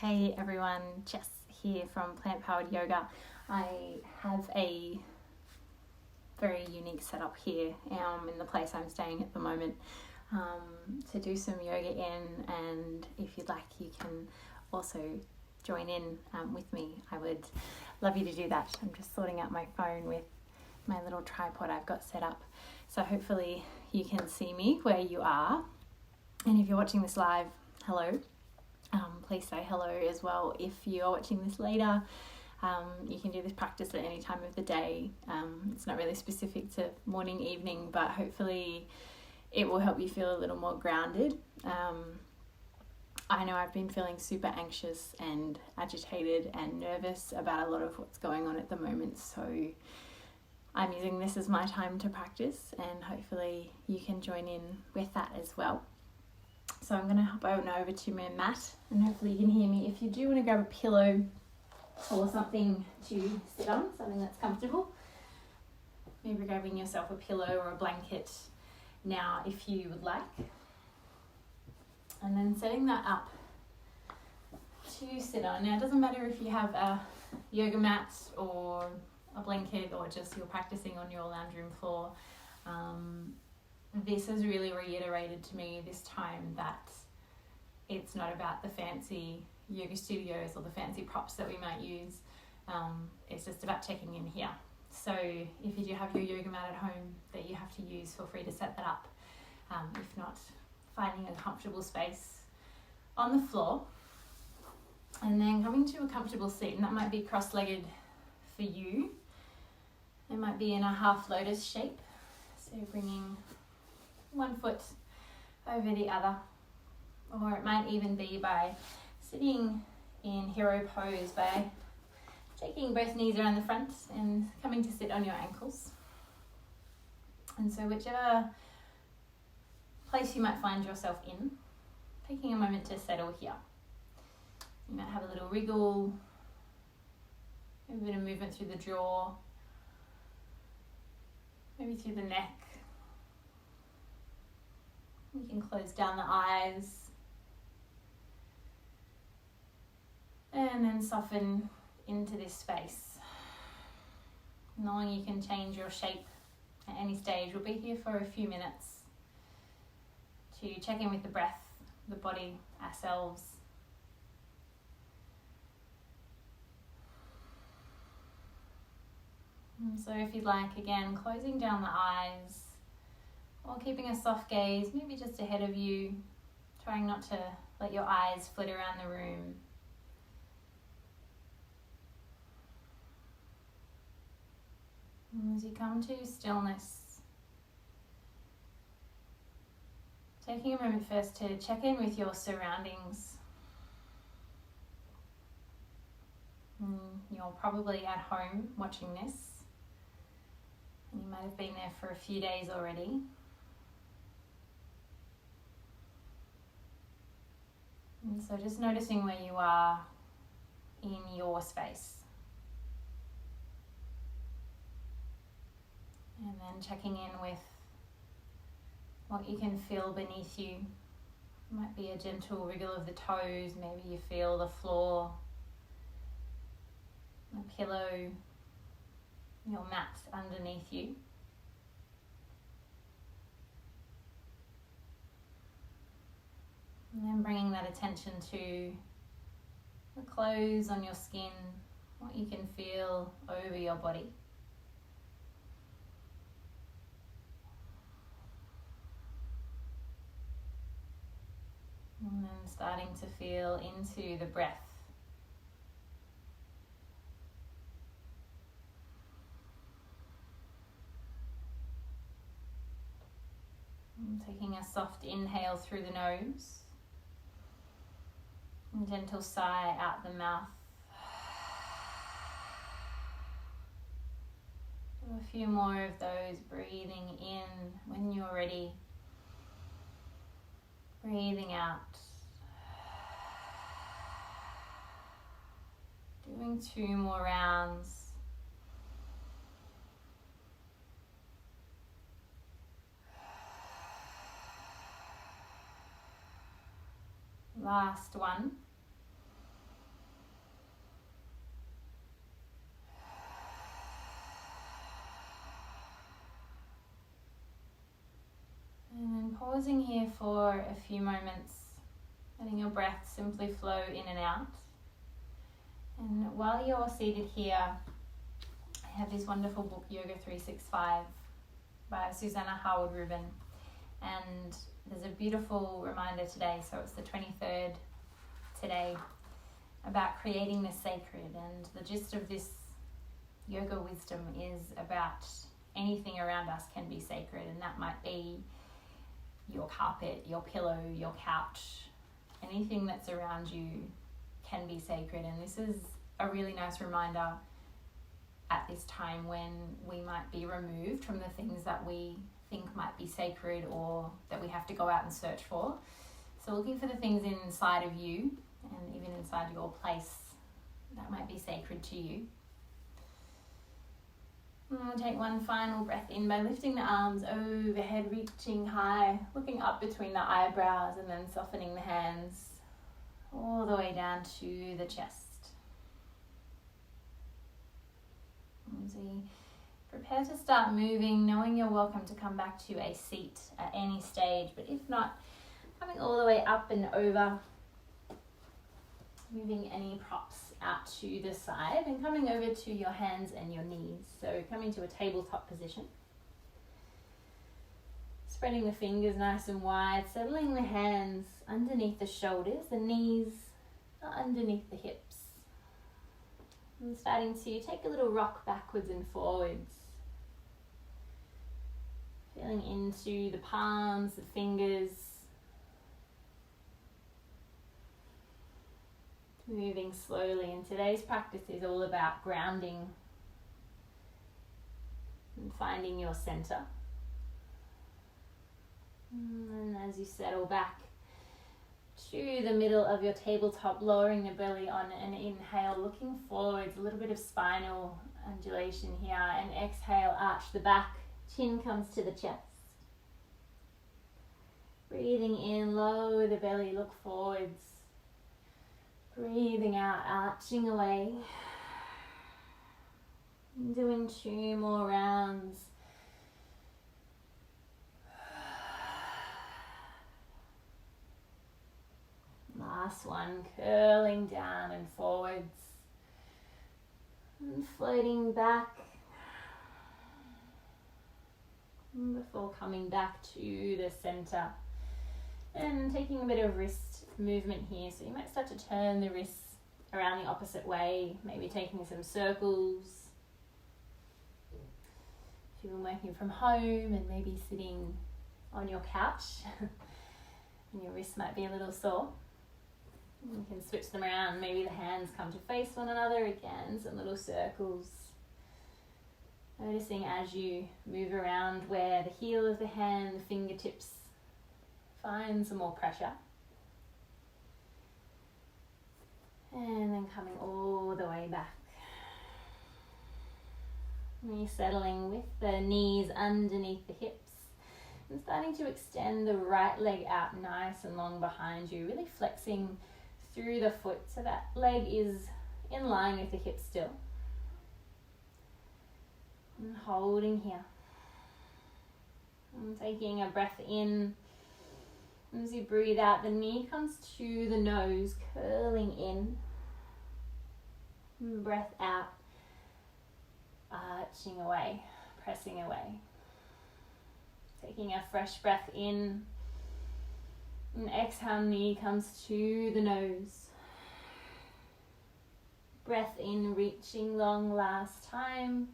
Hey everyone, Jess here from Plant Powered Yoga. I have a very unique setup here in the place I'm staying at the moment to do some yoga in, and if you'd like you can also join in with me. I would love you to do that. I'm just sorting out my phone with my little tripod I've got set up, so hopefully you can see me where you are, and if you're watching this live, hello. Please say hello as well. If you're watching this later, you can do this practice at any time of the day. It's not really specific to morning, evening, but hopefully it will help you feel a little more grounded. I know I've been feeling super anxious and agitated and nervous about a lot of what's going on at the moment, so I'm using this as my time to practice, and hopefully you can join in with that as well. So I'm going to hop on over to my mat, and hopefully you can hear me. If you do want to grab a pillow or something to sit on, something that's comfortable, maybe grabbing yourself a pillow or a blanket now if you would like. And then setting that up to sit on. Now it doesn't matter if you have a yoga mat or a blanket or just you're practicing on your lounge room floor. This has really reiterated to me this time that it's not about the fancy yoga studios or the fancy props that we might use. It's just about checking in here. So if you do have your yoga mat at home that you have to use, feel free to set that up. If not, finding a comfortable space on the floor, and then coming to a comfortable seat, and that might be cross-legged for you. It might be in a half lotus shape, so bringing one foot over the other, or it might even be by sitting in hero pose by taking both knees around the front and coming to sit on your ankles. And so whichever place you might find yourself in, taking a moment to settle here. You might have a little wriggle, maybe a bit of movement through the jaw, maybe through the neck. You can close down the eyes and then soften into this space. Knowing you can change your shape at any stage. We'll be here for a few minutes to check in with the breath, the body, ourselves. And so if you'd like, again, closing down the eyes, or keeping a soft gaze, maybe just ahead of you, trying not to let your eyes flit around the room. And as you come to stillness, taking a moment first to check in with your surroundings. You're probably at home watching this, and you might have been there for a few days already. And so just noticing where you are in your space. And then checking in with what you can feel beneath you. It might be a gentle wriggle of the toes, maybe you feel the floor, the pillow, your mat underneath you. And then bringing that attention to the clothes on your skin, what you can feel over your body. And then starting to feel into the breath. And taking a soft inhale through the nose. And gentle sigh out the mouth. Do a few more of those, breathing in when you're ready. Breathing out. Doing 2 more rounds. Last one. pausing here for a few moments, letting your breath simply flow in and out. And while you're seated here, I have this wonderful book, Yoga 365, by Susanna Howard-Rubin. And there's a beautiful reminder today, so it's the 23rd today, about creating the sacred. And the gist of this yoga wisdom is about anything around us can be sacred, and that might be your carpet, your pillow, your couch. Anything that's around you can be sacred, and this is a really nice reminder at this time when we might be removed from the things that we think might be sacred or that we have to go out and search for. So looking for the things inside of you and even inside your place that might be sacred to you. And we'll take one final breath in by lifting the arms overhead, reaching high, looking up between the eyebrows, and then softening the hands all the way down to the chest. As we prepare to start moving, knowing you're welcome to come back to a seat at any stage, but if not, coming all the way up and over, moving any props out to the side and coming over to your hands and your knees. So coming to a tabletop position. Spreading the fingers nice and wide, settling the hands underneath the shoulders, the knees are underneath the hips. And starting to take a little rock backwards and forwards. Feeling into the palms, the fingers. Moving slowly, and today's practice is all about grounding and finding your center. And as you settle back to the middle of your tabletop, lowering the belly on an inhale, looking forwards, a little bit of spinal undulation here, and exhale, arch the back, chin comes to the chest. Breathing in, lower the belly, look forwards. Breathing out, arching away. Doing 2 more rounds. Last one, curling down and forwards. And floating back. Before coming back to the center. And taking a bit of wrist movement here, so you might start to turn the wrists around the opposite way, maybe taking some circles. If you're working from home and maybe sitting on your couch and your wrists might be a little sore, you can switch them around. Maybe the hands come to face one another again, some little circles. Noticing as you move around where the heel of the hand, the fingertips find some more pressure. And then coming all the way back. Resettling with the knees underneath the hips. And starting to extend the right leg out nice and long behind you. Really flexing through the foot so that leg is in line with the hip still. And holding here. And taking a breath in. As you breathe out, the knee comes to the nose, curling in. And breath out, arching away, pressing away. Taking a fresh breath in. And exhale, knee comes to the nose. Breath in, reaching long last time.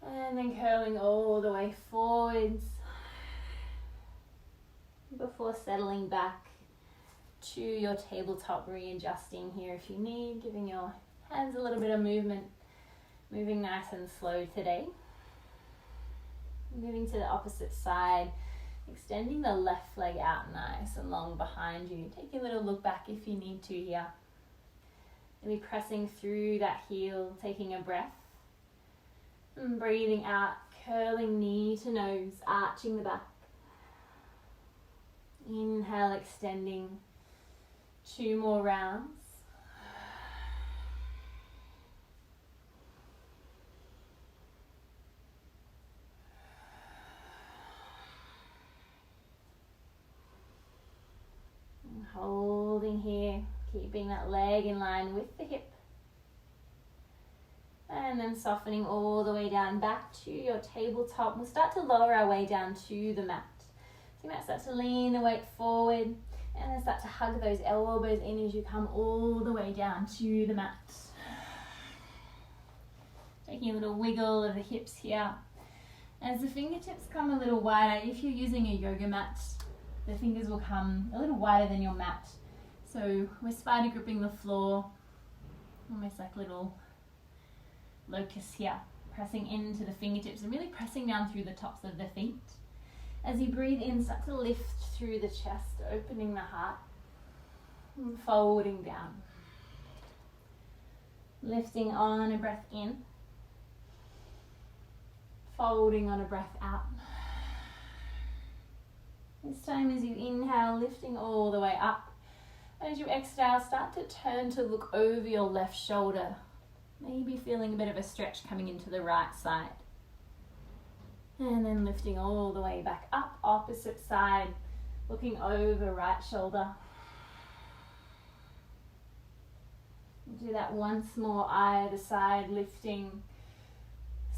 And then curling all the way forwards. Before settling back to your tabletop, readjusting here if you need, giving your hands a little bit of movement, moving nice and slow today. Moving to the opposite side, extending the left leg out nice and long behind you. Take a little look back if you need to here. Maybe pressing through that heel, taking a breath. And breathing out, curling knee to nose, arching the back. Inhale, extending. 2 more rounds. Holding here, keeping that leg in line with the hip. And then softening all the way down back to your tabletop. We'll start to lower our way down to the mat. So you might start to lean the weight forward and then start to hug those elbows in as you come all the way down to the mat. Taking a little wiggle of the hips here. As the fingertips come a little wider, if you're using a yoga mat, the fingers will come a little wider than your mat. So we're spider gripping the floor, almost like little locusts here, pressing into the fingertips and really pressing down through the tops of the feet. As you breathe in, start to lift through the chest, opening the heart, and folding down. Lifting on a breath in, folding on a breath out. This time as you inhale, lifting all the way up. As you exhale, start to turn to look over your left shoulder. Maybe feeling a bit of a stretch coming into the right side. And then lifting all the way back up, opposite side, looking over right shoulder. Do that once more, either side, lifting,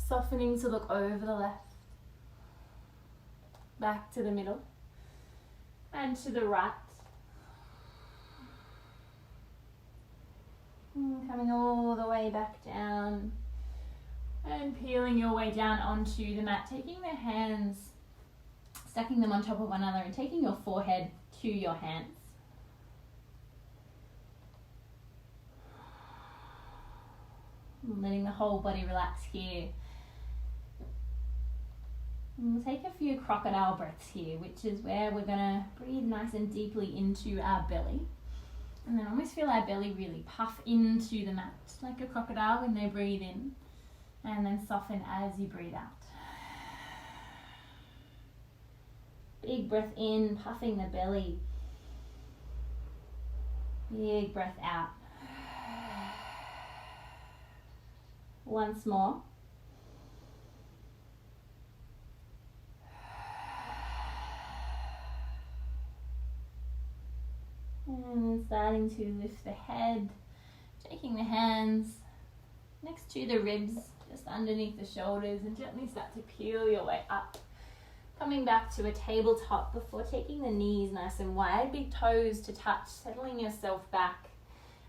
softening to look over the left, back to the middle, and to the right. Coming all the way back down and peeling your way down onto the mat, taking the hands, stacking them on top of one another and taking your forehead to your hands. And letting the whole body relax here. And we'll take a few crocodile breaths here, which is where we're going to breathe nice and deeply into our belly. And then almost feel our belly really puff into the mat, like a crocodile when they breathe in. And then soften as you breathe out. Big breath in, puffing the belly. Big breath out. Once more. And starting to lift the head, taking the hands next to the ribs, just underneath the shoulders, and gently start to peel your way up. Coming back to a tabletop before taking the knees nice and wide, big toes to touch, settling yourself back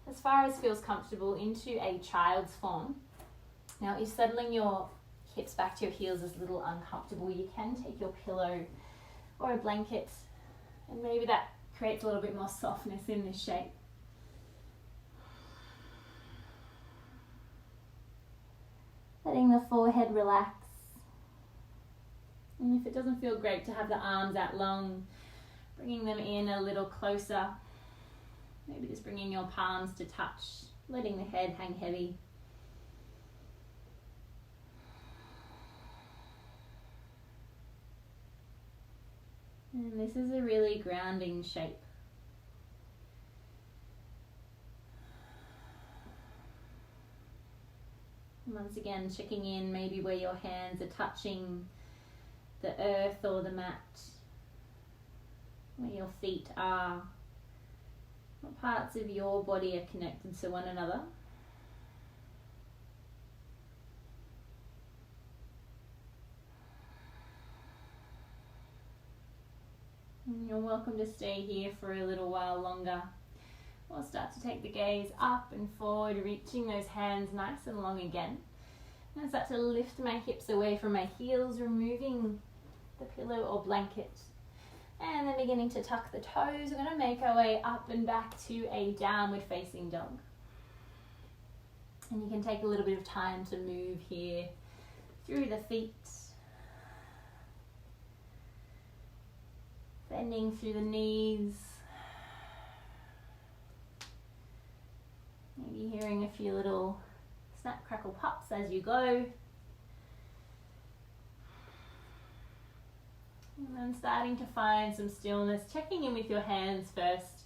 as far as feels comfortable into a child's form. Now, if settling your hips back to your heels is a little uncomfortable, you can take your pillow or a blanket, and maybe that creates a little bit more softness in this shape. Letting the forehead relax. And if it doesn't feel great to have the arms out long, bringing them in a little closer. Maybe just bringing your palms to touch, letting the head hang heavy. And this is a really grounding shape. Once again, checking in maybe where your hands are touching the earth or the mat, where your feet are, what parts of your body are connected to one another. And you're welcome to stay here for a little while longer. We'll start to take the gaze up and forward, reaching those hands nice and long again. And I start to lift my hips away from my heels, removing the pillow or blanket. And then beginning to tuck the toes. We're going to make our way up and back to a downward facing dog. And you can take a little bit of time to move here through the feet. Bending through the knees. Maybe hearing a few little snap, crackle, pops as you go. And then starting to find some stillness, checking in with your hands first,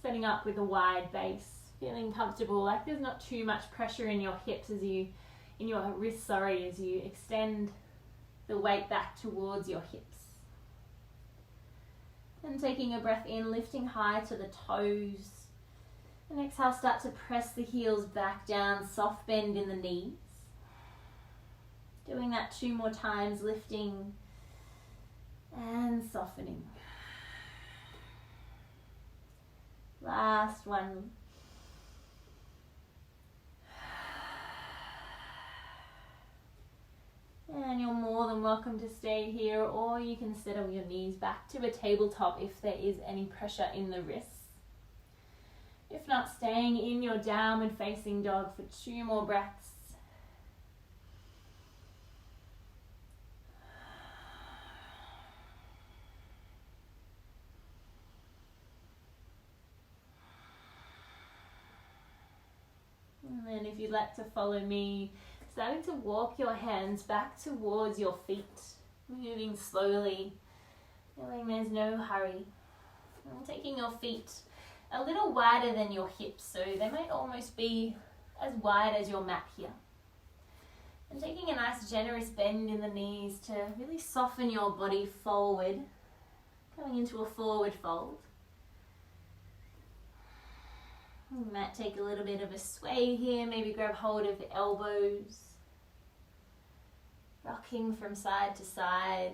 setting up with a wide base, feeling comfortable, like there's not too much pressure in your hips as you, in your wrists, as you extend the weight back towards your hips. And taking a breath in, lifting high to the toes. And exhale, start to press the heels back down, soft bend in the knees. Doing that 2 more times, lifting and softening. Last one. And you're more than welcome to stay here, or you can settle your knees back to a tabletop if there is any pressure in the wrists. If not, staying in your downward facing dog for 2 more breaths. And then if you'd like to follow me, starting to walk your hands back towards your feet, moving slowly, feeling there's no hurry. And taking your feet a little wider than your hips, so they might almost be as wide as your mat here. And taking a nice generous bend in the knees to really soften your body forward, coming into a forward fold. You might take a little bit of a sway here, maybe grab hold of the elbows, rocking from side to side.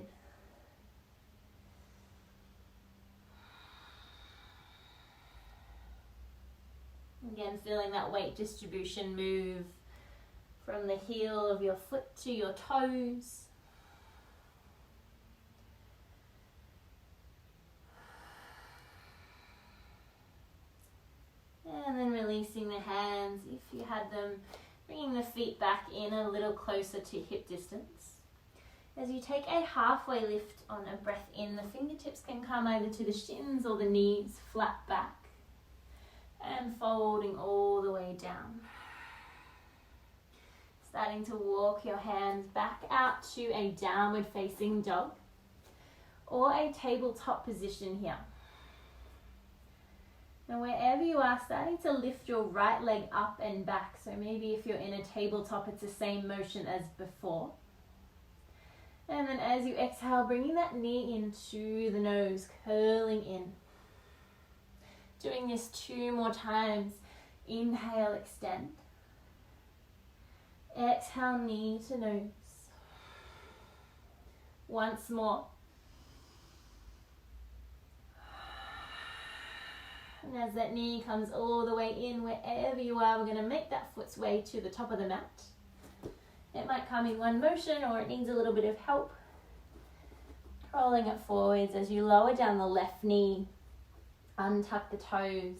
Again, feeling that weight distribution move from the heel of your foot to your toes. And then releasing the hands, if you had them, bringing the feet back in a little closer to hip distance. As you take a halfway lift on a breath in, the fingertips can come either to the shins or the knees, flat back. And folding all the way down. Starting to walk your hands back out to a downward facing dog or a tabletop position here. Now wherever you are, starting to lift your right leg up and back. So maybe if you're in a tabletop, it's the same motion as before. And then as you exhale, bringing that knee into the nose, curling in. Doing this 2 more times. Inhale, extend. Exhale, knee to nose. Once more. And as that knee comes all the way in, wherever you are, we're going to make that foot's way to the top of the mat. It might come in one motion, or it needs a little bit of help. Rolling it forwards as you lower down the left knee. Untuck the toes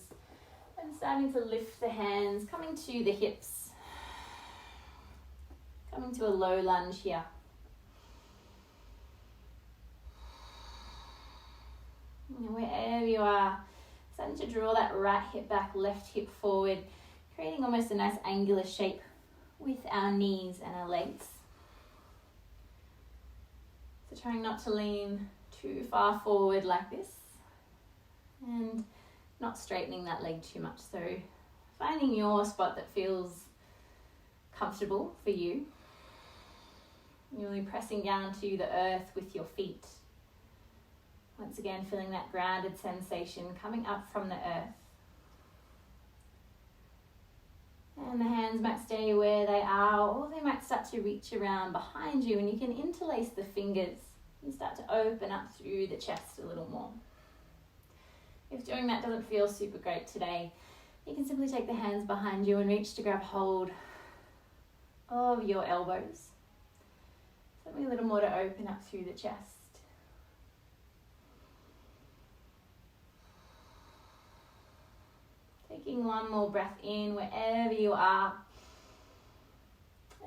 and starting to lift the hands, coming to the hips, coming to a low lunge here. And wherever you are, starting to draw that right hip back, left hip forward, creating almost a nice angular shape with our knees and our legs. So trying not to lean too far forward like this. And not straightening that leg too much. So finding your spot that feels comfortable for you. Really pressing down to the earth with your feet. Once again, feeling that grounded sensation coming up from the earth. And the hands might stay where they are, or they might start to reach around behind you, and you can interlace the fingers and start to open up through the chest a little more. If doing that doesn't feel super great today, you can simply take the hands behind you and reach to grab hold of your elbows. Something a little more to open up through the chest. Taking 1 more breath in wherever you are.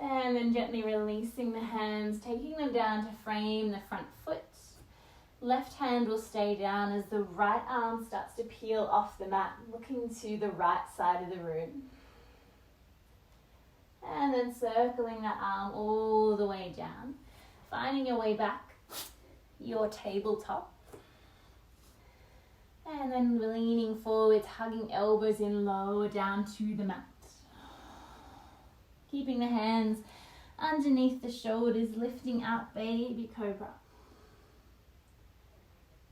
And then gently releasing the hands, taking them down to frame the front foot. Left hand will stay down as the right arm starts to peel off the mat, looking to the right side of the room. And then circling that arm all the way down, finding your way back, your tabletop. And then leaning forwards, hugging elbows in, lower down to the mat. Keeping the hands underneath the shoulders, lifting out baby cobra.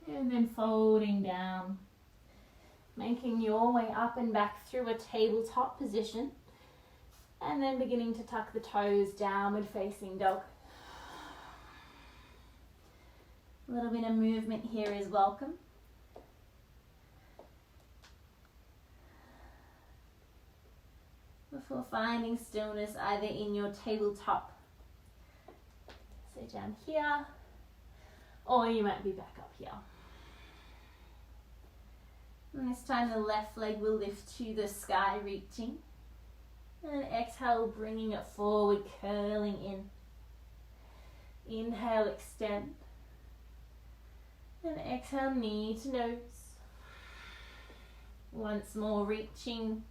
And then folding down, making your way up and back through a tabletop position. And then beginning to tuck the toes, downward facing dog. A little bit of movement here is welcome. Before finding stillness either in your tabletop, so down here, or you might be back up here. And this time the left leg will lift to the sky, reaching. And exhale, bringing it forward, curling in. Inhale, extend. And exhale, knee to nose. Once more, reaching.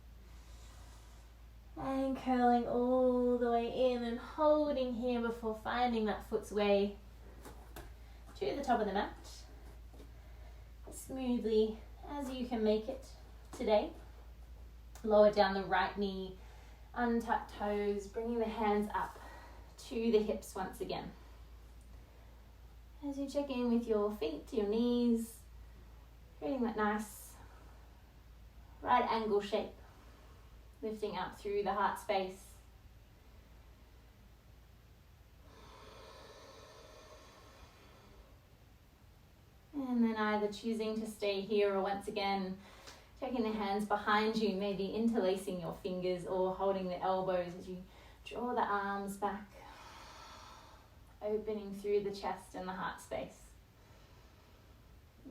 And curling all the way in and holding here before finding that foot's way to the top of the mat. Smoothly as you can make it today. Lower down the right knee, untuck toes, bringing the hands up to the hips once again. As you check in with your feet, your knees, creating that nice right angle shape. Lifting up through the heart space. And then either choosing to stay here or once again taking the hands behind you, maybe interlacing your fingers or holding the elbows as you draw the arms back, opening through the chest and the heart space.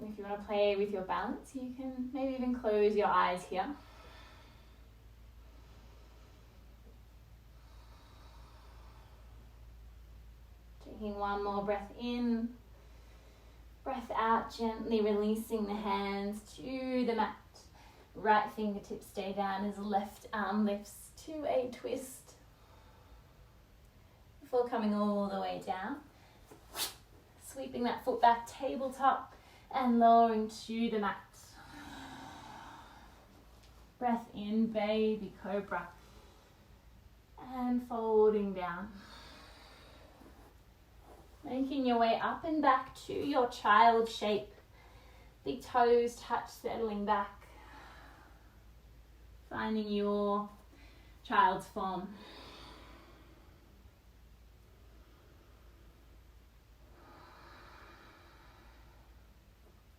If you want to play with your balance, you can maybe even close your eyes here. Taking one more breath in, breath out, gently releasing the hands to the mat. Right fingertips stay down as left arm lifts to a twist. Before coming all the way down, sweeping that foot back, tabletop, and lowering to the mat. Breath in, baby cobra, and folding down. Making your way up and back to your child shape. Big toes touch, settling back. Finding your child's form.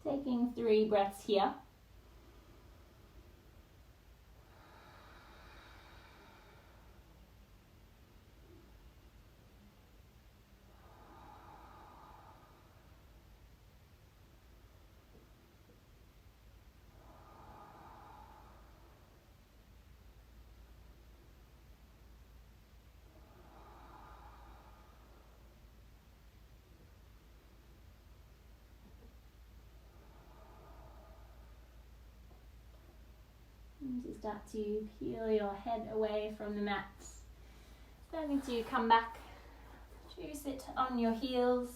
Taking 3 breaths here. As you start to peel your head away from the mat, starting to come back to sit on your heels,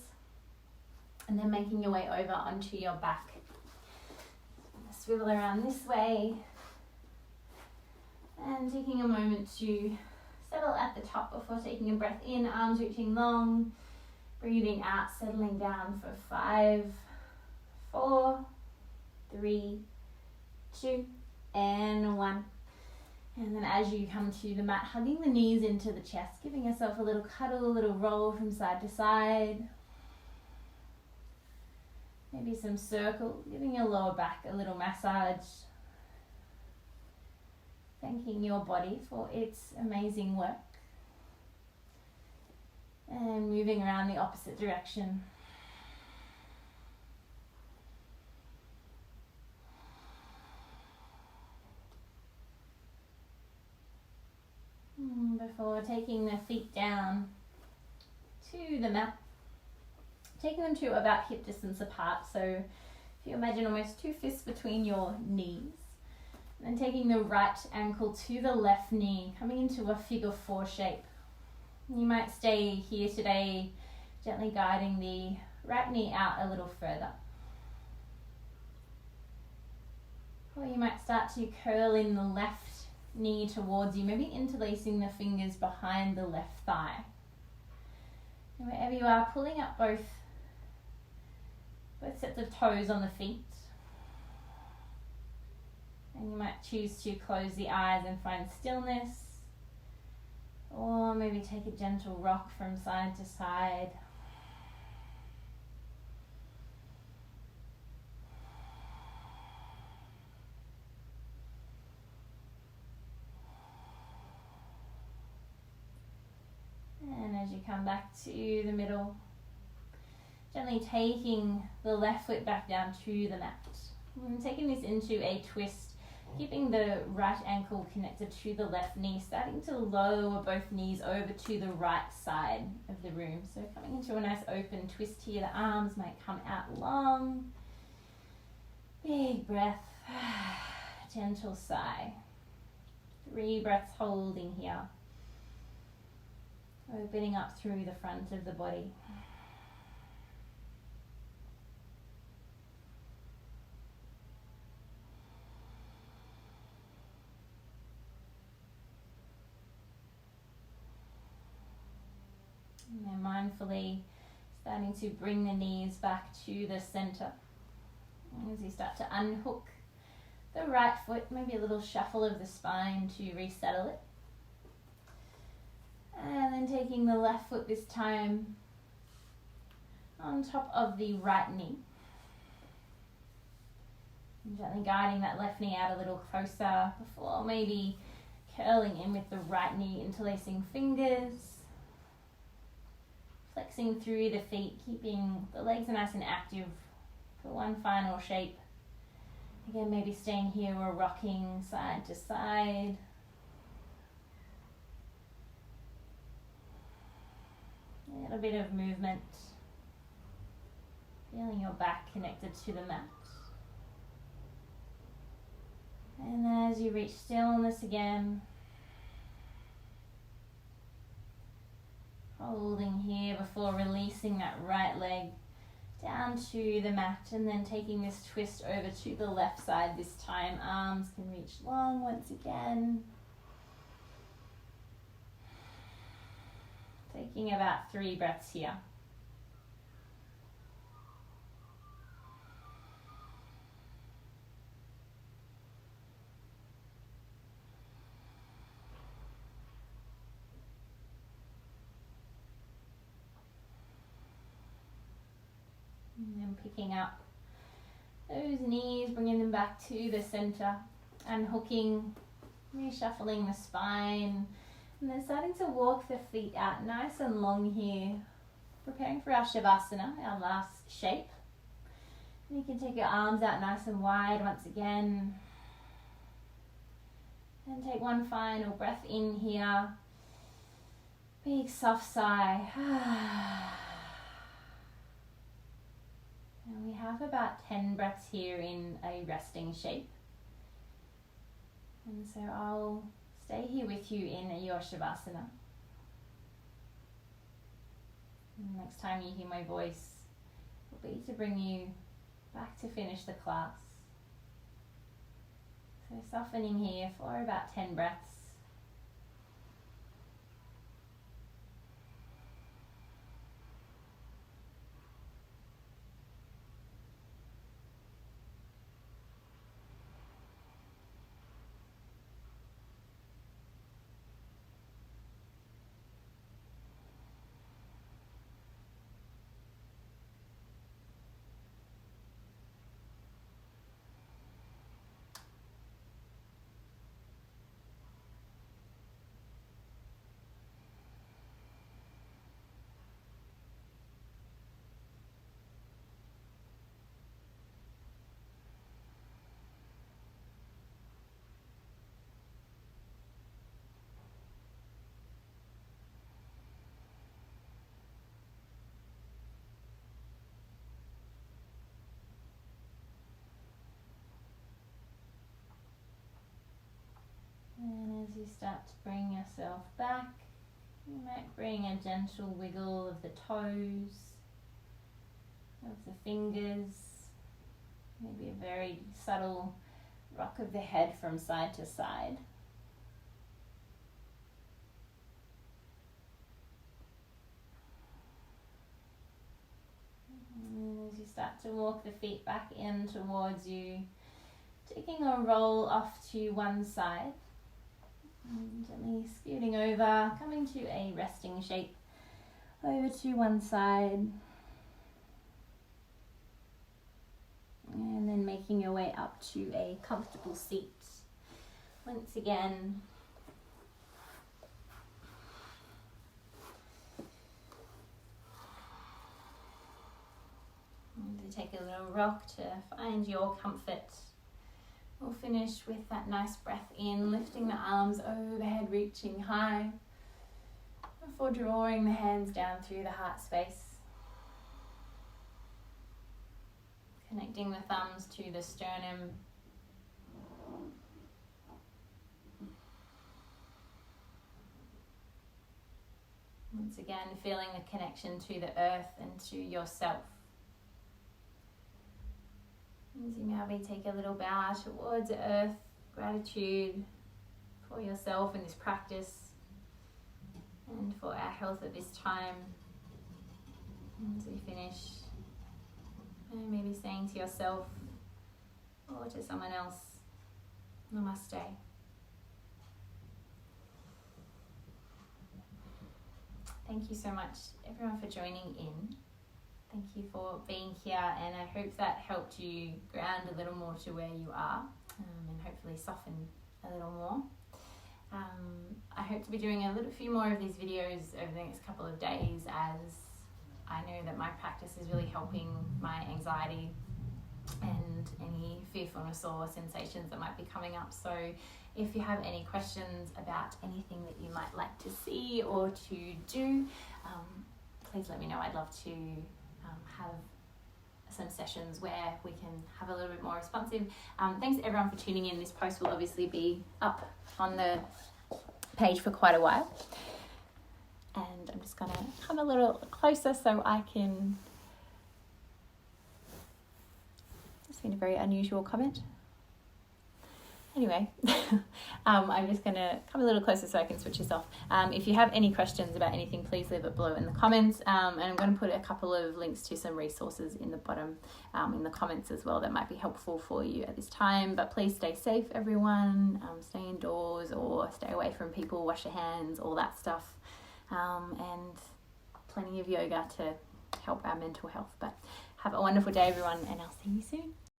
and then making your way over onto your back. Swivel around this way, and taking a moment to settle at the top before taking a breath in, arms reaching long, breathing out, settling down for 5, 4, 3, 2, and 1. And then as you come to the mat, hugging the knees into the chest, giving yourself a little cuddle, a little roll from side to side. Maybe some circle, giving your lower back a little massage. Thanking your body for its amazing work. And moving around the opposite direction. Before taking the feet down to the mat, taking them to about hip distance apart. So if you imagine almost 2 fists between your knees, and then taking the right ankle to the left knee, coming into a figure 4 shape. You might stay here today, gently guiding the right knee out a little further. Or you might start to curl in the left knee towards you, maybe interlacing the fingers behind the left thigh. And wherever you are, pulling up both both sets of toes on the feet. And you might choose to close the eyes and find stillness, or maybe take a gentle rock from side to side. And as you come back to the middle, gently taking the left foot back down to the mat. And taking this into a twist, keeping the right ankle connected to the left knee, starting to lower both knees over to the right side of the room. So coming into a nice open twist here, the arms might come out long. Big breath, gentle sigh. 3 breaths holding here. Opening up through the front of the body. And then mindfully starting to bring the knees back to the center. As you start to unhook the right foot, maybe a little shuffle of the spine to resettle it. And then taking the left foot this time on top of the right knee. And gently guiding that left knee out a little closer before maybe curling in with the right knee, interlacing fingers. Flexing through the feet, keeping the legs nice and active for one final shape. Again, maybe staying here or rocking side to side. A little bit of movement. Feeling your back connected to the mat. And as you reach stillness again, holding here before releasing that right leg down to the mat, and then taking this twist over to the left side this time. Arms can reach long once again. Taking about 3 breaths here. And then picking up those knees, bringing them back to the center, unhooking, reshuffling the spine, and then starting to walk the feet out nice and long here, preparing for our Shavasana, our last shape. And you can take your arms out nice and wide once again, and take one final breath in here. Big soft sigh. And we have about 10 breaths here in a resting shape. And so I'll stay here with you in your Shavasana. And the next time you hear my voice will be to bring you back to finish the class. So softening here for about 10 breaths. And as you start to bring yourself back, you might bring a gentle wiggle of the toes, of the fingers, maybe a very subtle rock of the head from side to side. And And as you start to walk the feet back in towards you, taking a roll off to one side, and gently scooting over, coming to a resting shape over to one side, and then making your way up to a comfortable seat. Once again, and to take a little rock to find your comfort. We'll finish with that nice breath in, lifting the arms overhead, reaching high, before drawing the hands down through the heart space. Connecting the thumbs to the sternum. Once again, feeling the connection to the earth and to yourself. As you maybe take a little bow towards the earth, gratitude for yourself in this practice and for our health at this time. And as we finish, and maybe saying to yourself or to someone else, Namaste. Thank you so much, everyone, for joining in. Thank you for being here, and I hope that helped you ground a little more to where you are, and hopefully soften a little more. I hope to be doing a few more of these videos over the next couple of days, as I know that my practice is really helping my anxiety and any fearfulness or sensations that might be coming up. So if you have any questions about anything that you might like to see or to do, please let me know. I'd love to have some sessions where we can have a little bit more responsive. Thanks everyone for tuning in. This post will obviously be up on the page for quite a while. And I'm just going to come a little closer so I can... It's been a very unusual comment. Anyway, I'm just going to come a little closer so I can switch this off. If you have any questions about anything, please leave it below in the comments. And I'm going to put a couple of links to some resources in the bottom in the comments as well that might be helpful for you at this time. But please stay safe, everyone. Stay indoors or stay away from people, wash your hands, all that stuff. And plenty of yoga to help our mental health. But have a wonderful day, everyone, and I'll see you soon.